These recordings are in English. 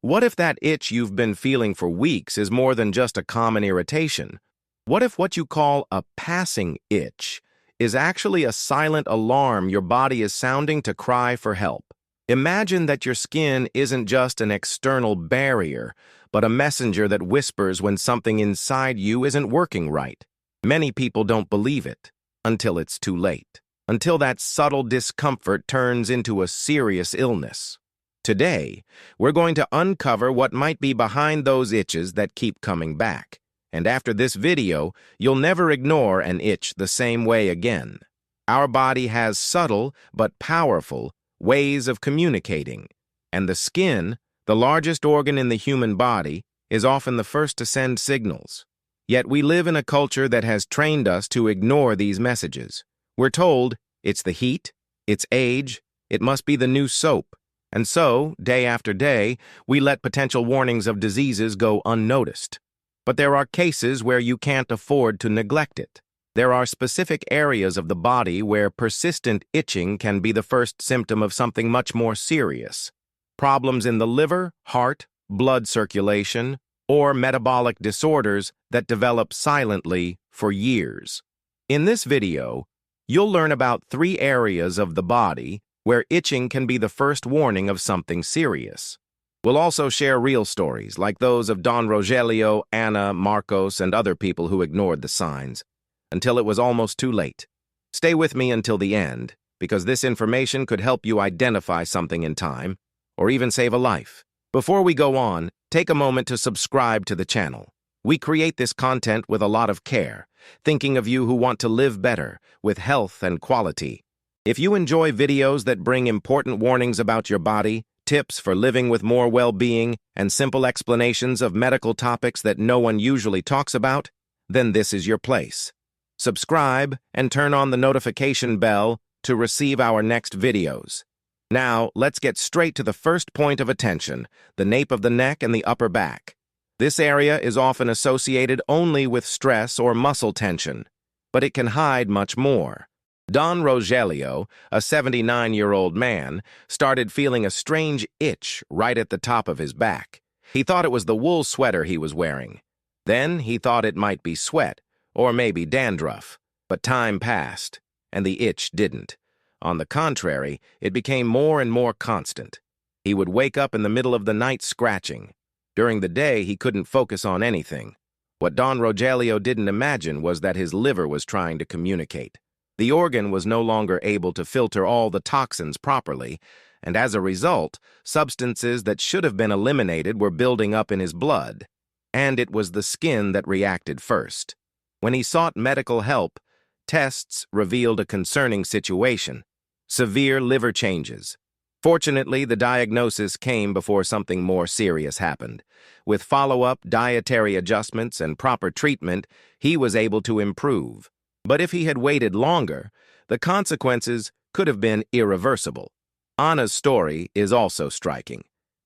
What if that itch you've been feeling for weeks is more than just a common irritation? What if what you call a passing itch is actually a silent alarm your body is sounding to cry for help? Imagine that your skin isn't just an external barrier, but a messenger that whispers when something inside you isn't working right. Many people don't believe it until it's too late, until that subtle discomfort turns into a serious illness. Today, we're going to uncover what might be behind those itches that keep coming back. And after this video, you'll never ignore an itch the same way again. Our body has subtle but powerful ways of communicating, and the skin, the largest organ in the human body, is often the first to send signals. Yet we live in a culture that has trained us to ignore these messages. We're told it's the heat, it's age, it must be the new soap. And so, day after day, we let potential warnings of diseases go unnoticed. But there are cases where you can't afford to neglect it. There are specific areas of the body where persistent itching can be the first symptom of something much more serious. Problems in the liver, heart, blood circulation, or metabolic disorders that develop silently for years. In this video, you'll learn about 3 areas of the body where itching can be the first warning of something serious. We'll also share real stories, like those of Don Rogelio, Anna, Marcos, and other people who ignored the signs, until it was almost too late. Stay with me until the end, because this information could help you identify something in time, or even save a life. Before we go on, take a moment to subscribe to the channel. We create this content with a lot of care, thinking of you who want to live better, with health and quality. If you enjoy videos that bring important warnings about your body, tips for living with more well-being, and simple explanations of medical topics that no one usually talks about, then this is your place. Subscribe and turn on the notification bell to receive our next videos. Now, let's get straight to the first point of attention, the nape of the neck and the upper back. This area is often associated only with stress or muscle tension, but it can hide much more. Don Rogelio, a 79-year-old man, started feeling a strange itch right at the top of his back. He thought it was the wool sweater he was wearing. Then he thought it might be sweat, or maybe dandruff. But time passed, and the itch didn't. On the contrary, it became more and more constant. He would wake up in the middle of the night scratching. During the day, he couldn't focus on anything. What Don Rogelio didn't imagine was that his liver was trying to communicate. The organ was no longer able to filter all the toxins properly, and as a result, substances that should have been eliminated were building up in his blood. And it was the skin that reacted first. When he sought medical help, tests revealed a concerning situation: severe liver changes. Fortunately, the diagnosis came before something more serious happened. With follow-up, dietary adjustments, and proper treatment, he was able to improve. But if he had waited longer, the consequences could have been irreversible. Anna's story is also striking.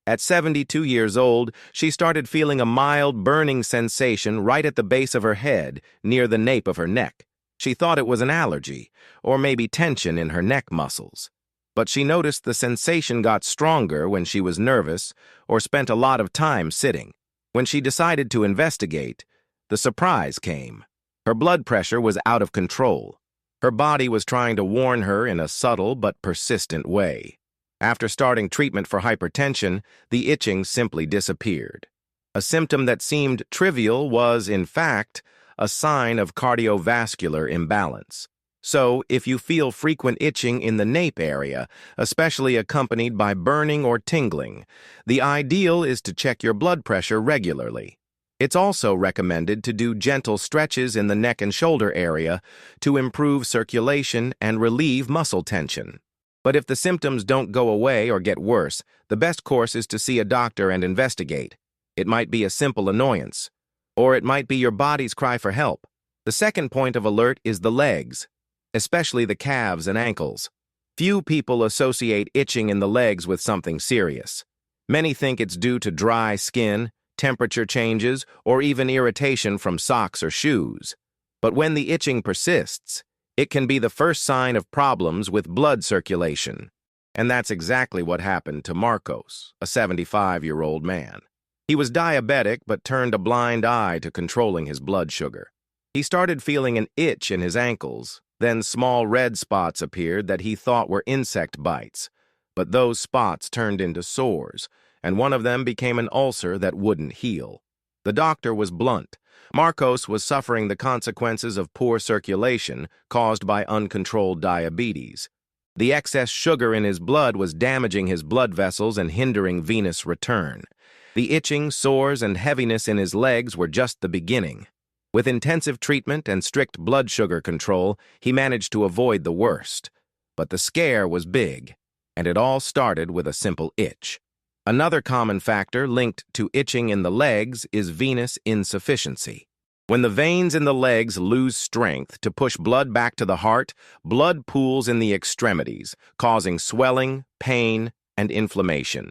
At 72 years old, she started feeling a mild burning sensation right at the base of her head, near the nape of her neck. She thought it was an allergy, or maybe tension in her neck muscles. But she noticed the sensation got stronger when she was nervous or spent a lot of time sitting. When she decided to investigate, the surprise came. Her blood pressure was out of control. Her body was trying to warn her in a subtle but persistent way. After starting treatment for hypertension, the itching simply disappeared. A symptom that seemed trivial was, in fact, a sign of cardiovascular imbalance. So, if you feel frequent itching in the nape area, especially accompanied by burning or tingling, the ideal is to check your blood pressure regularly. It's also recommended to do gentle stretches in the neck and shoulder area to improve circulation and relieve muscle tension. But if the symptoms don't go away or get worse, the best course is to see a doctor and investigate. It might be a simple annoyance, or it might be your body's cry for help. The second point of alert is the legs, especially the calves and ankles. Few people associate itching in the legs with something serious. Many think it's due to dry skin, temperature changes, or even irritation from socks or shoes. But when the itching persists, it can be the first sign of problems with blood circulation. And that's exactly what happened to Marcos, a 75-year-old man. He was diabetic but turned a blind eye to controlling his blood sugar. He started feeling an itch in his ankles, then small red spots appeared that he thought were insect bites. But those spots turned into sores, and one of them became an ulcer that wouldn't heal. The doctor was blunt. Marcos was suffering the consequences of poor circulation caused by uncontrolled diabetes. The excess sugar in his blood was damaging his blood vessels and hindering venous return. The itching, sores, and heaviness in his legs were just the beginning. With intensive treatment and strict blood sugar control, he managed to avoid the worst. But the scare was big, and it all started with a simple itch. Another common factor linked to itching in the legs is venous insufficiency. When the veins in the legs lose strength to push blood back to the heart, blood pools in the extremities, causing swelling, pain, and inflammation.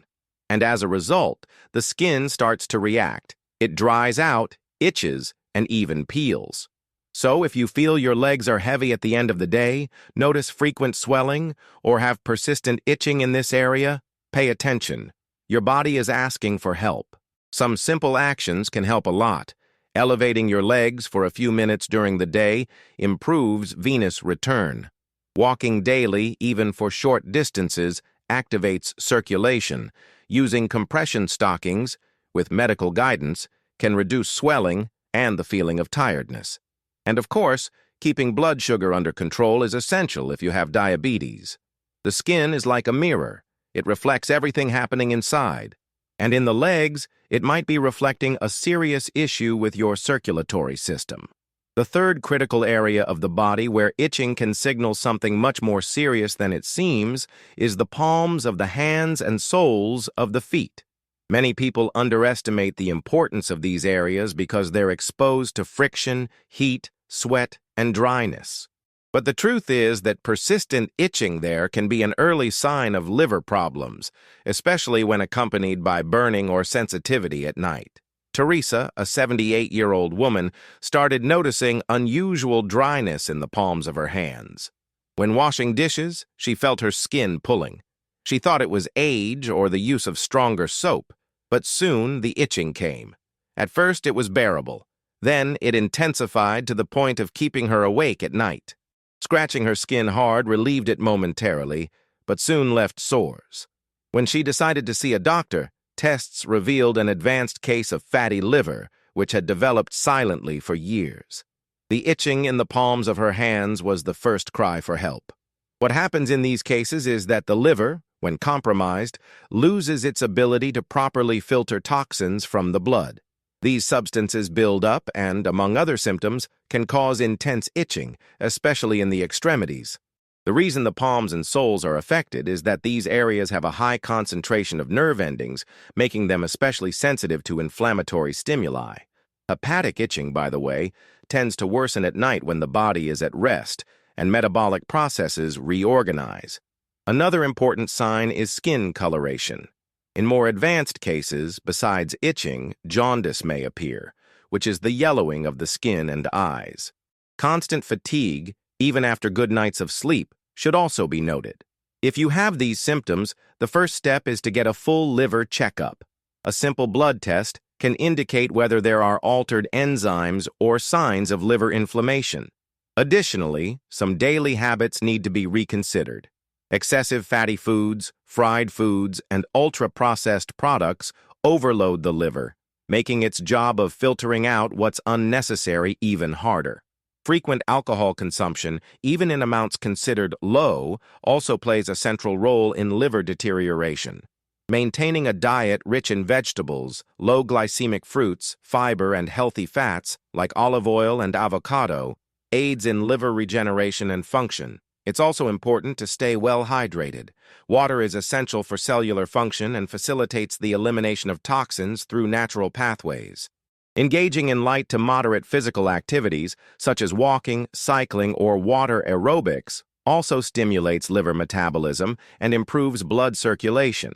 And as a result, the skin starts to react. It dries out, itches, and even peels. So if you feel your legs are heavy at the end of the day, notice frequent swelling, or have persistent itching in this area, pay attention. Your body is asking for help. Some simple actions can help a lot. Elevating your legs for a few minutes during the day improves venous return. Walking daily, even for short distances, activates circulation. Using compression stockings, with medical guidance, can reduce swelling and the feeling of tiredness. And of course, keeping blood sugar under control is essential if you have diabetes. The skin is like a mirror. It reflects everything happening inside. And in the legs, it might be reflecting a serious issue with your circulatory system. The third critical area of the body where itching can signal something much more serious than it seems is the palms of the hands and soles of the feet. Many people underestimate the importance of these areas because they're exposed to friction, heat, sweat, and dryness. But the truth is that persistent itching there can be an early sign of liver problems, especially when accompanied by burning or sensitivity at night. Teresa, a 78-year-old woman, started noticing unusual dryness in the palms of her hands. When washing dishes, she felt her skin pulling. She thought it was age or the use of stronger soap, but soon the itching came. At first it was bearable. Then it intensified to the point of keeping her awake at night. Scratching her skin hard relieved it momentarily, but soon left sores. When she decided to see a doctor, tests revealed an advanced case of fatty liver, which had developed silently for years. The itching in the palms of her hands was the first cry for help. What happens in these cases is that the liver, when compromised, loses its ability to properly filter toxins from the blood. These substances build up and, among other symptoms, can cause intense itching, especially in the extremities. The reason the palms and soles are affected is that these areas have a high concentration of nerve endings, making them especially sensitive to inflammatory stimuli. Hepatic itching, by the way, tends to worsen at night when the body is at rest and metabolic processes reorganize. Another important sign is skin coloration. In more advanced cases, besides itching, jaundice may appear, which is the yellowing of the skin and eyes. Constant fatigue, even after good nights of sleep, should also be noted. If you have these symptoms, the first step is to get a full liver checkup. A simple blood test can indicate whether there are altered enzymes or signs of liver inflammation. Additionally, some daily habits need to be reconsidered. Excessive fatty foods, fried foods, and ultra-processed products overload the liver, making its job of filtering out what's unnecessary even harder. Frequent alcohol consumption, even in amounts considered low, also plays a central role in liver deterioration. Maintaining a diet rich in vegetables, low glycemic fruits, fiber, and healthy fats, like olive oil and avocado, aids in liver regeneration and function. It's also important to stay well hydrated. Water is essential for cellular function and facilitates the elimination of toxins through natural pathways. Engaging in light to moderate physical activities, such as walking, cycling, or water aerobics, also stimulates liver metabolism and improves blood circulation.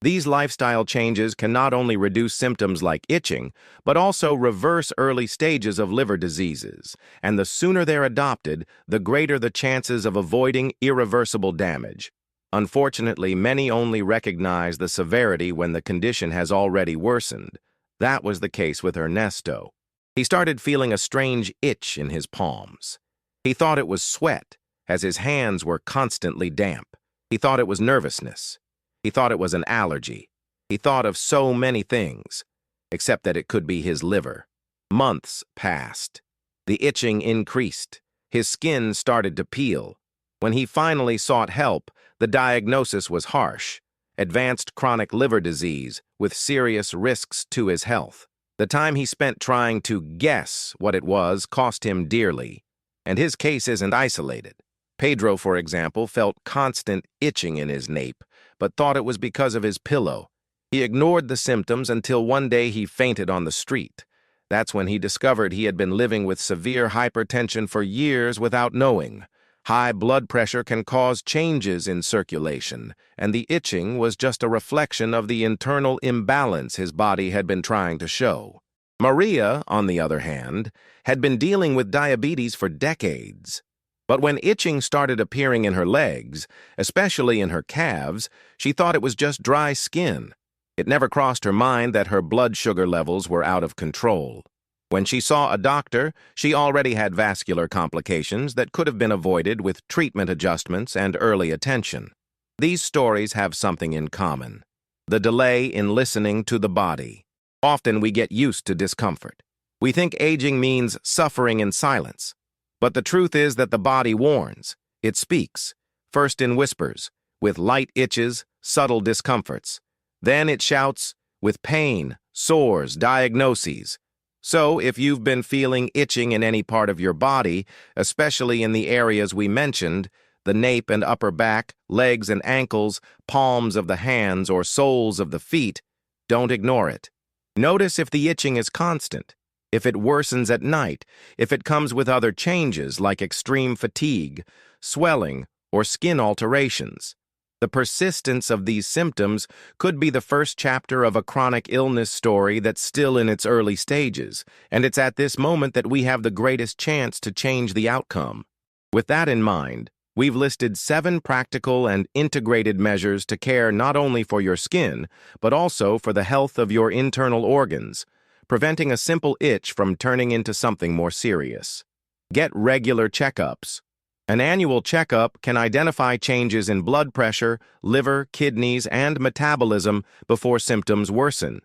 These lifestyle changes can not only reduce symptoms like itching, but also reverse early stages of liver diseases, and the sooner they're adopted, the greater the chances of avoiding irreversible damage. Unfortunately, many only recognize the severity when the condition has already worsened. That was the case with Ernesto. He started feeling a strange itch in his palms. He thought it was sweat, as his hands were constantly damp. He thought it was nervousness. He thought it was an allergy. He thought of so many things, except that it could be his liver. Months passed. The itching increased. His skin started to peel. When he finally sought help, the diagnosis was harsh: advanced chronic liver disease with serious risks to his health. The time he spent trying to guess what it was cost him dearly. And his case isn't isolated. Pedro, for example, felt constant itching in his nape, but thought it was because of his pillow. He ignored the symptoms until one day he fainted on the street. That's when he discovered he had been living with severe hypertension for years without knowing. High blood pressure can cause changes in circulation, and the itching was just a reflection of the internal imbalance his body had been trying to show. Maria, on the other hand, had been dealing with diabetes for decades. But when itching started appearing in her legs, especially in her calves, she thought it was just dry skin. It never crossed her mind that her blood sugar levels were out of control. When she saw a doctor, she already had vascular complications that could have been avoided with treatment adjustments and early attention. These stories have something in common: the delay in listening to the body. Often we get used to discomfort. We think aging means suffering in silence. But the truth is that the body warns. It speaks, first in whispers, with light itches, subtle discomforts. Then it shouts with pain, sores, diagnoses. So, if you've been feeling itching in any part of your body, especially in the areas we mentioned, the nape and upper back, legs and ankles, palms of the hands, or soles of the feet, don't ignore it. Notice if the itching is constant, if it worsens at night, if it comes with other changes like extreme fatigue, swelling, or skin alterations. The persistence of these symptoms could be the first chapter of a chronic illness story that's still in its early stages, and it's at this moment that we have the greatest chance to change the outcome. With that in mind, we've listed 7 practical and integrated measures to care not only for your skin, but also for the health of your internal organs, preventing a simple itch from turning into something more serious. Get regular checkups. An annual checkup can identify changes in blood pressure, liver, kidneys, and metabolism before symptoms worsen.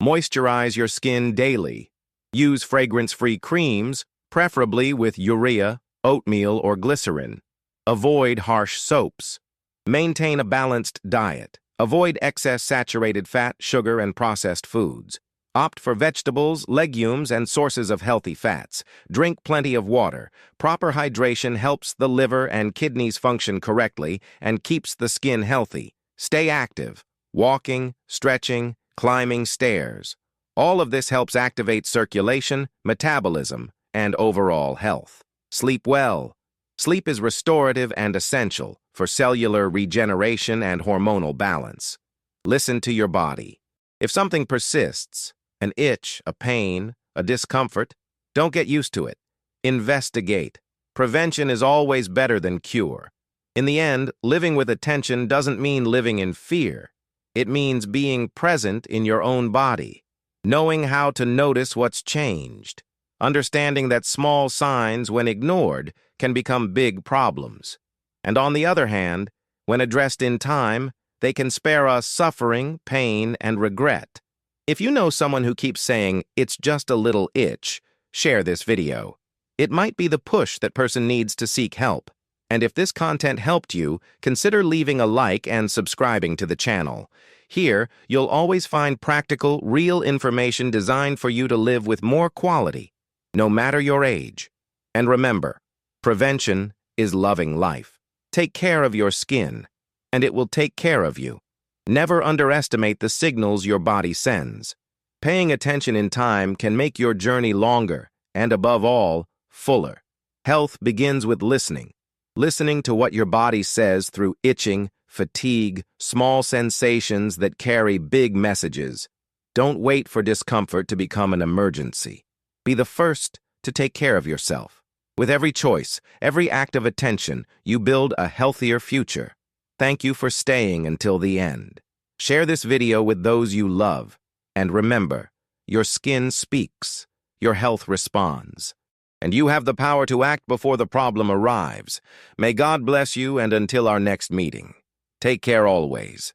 Moisturize your skin daily. Use fragrance-free creams, preferably with urea, oatmeal, or glycerin. Avoid harsh soaps. Maintain a balanced diet. Avoid excess saturated fat, sugar, and processed foods. Opt for vegetables, legumes, and sources of healthy fats. Drink plenty of water. Proper hydration helps the liver and kidneys function correctly and keeps the skin healthy. Stay active. Walking, stretching, climbing stairs. All of this helps activate circulation, metabolism, and overall health. Sleep well. Sleep is restorative and essential for cellular regeneration and hormonal balance. Listen to your body. If something persists, an itch, a pain, a discomfort, don't get used to it. Investigate. Prevention is always better than cure. In the end, living with attention doesn't mean living in fear. It means being present in your own body, knowing how to notice what's changed, understanding that small signs, when ignored, can become big problems. And on the other hand, when addressed in time, they can spare us suffering, pain, and regret. If you know someone who keeps saying, "It's just a little itch," share this video. It might be the push that person needs to seek help. And if this content helped you, consider leaving a like and subscribing to the channel. Here, you'll always find practical, real information designed for you to live with more quality, no matter your age. And remember, prevention is loving life. Take care of your skin, and it will take care of you. Never underestimate the signals your body sends. Paying attention in time can make your journey longer and, above all, fuller. Health begins with listening. Listening to what your body says through itching, fatigue, small sensations that carry big messages. Don't wait for discomfort to become an emergency. Be the first to take care of yourself. With every choice, every act of attention, you build a healthier future. thank you for staying until the end. Share this video with those you love. And remember, your skin speaks, your health responds. And you have the power to act before the problem arrives. May God bless you, and until our next meeting, take care always.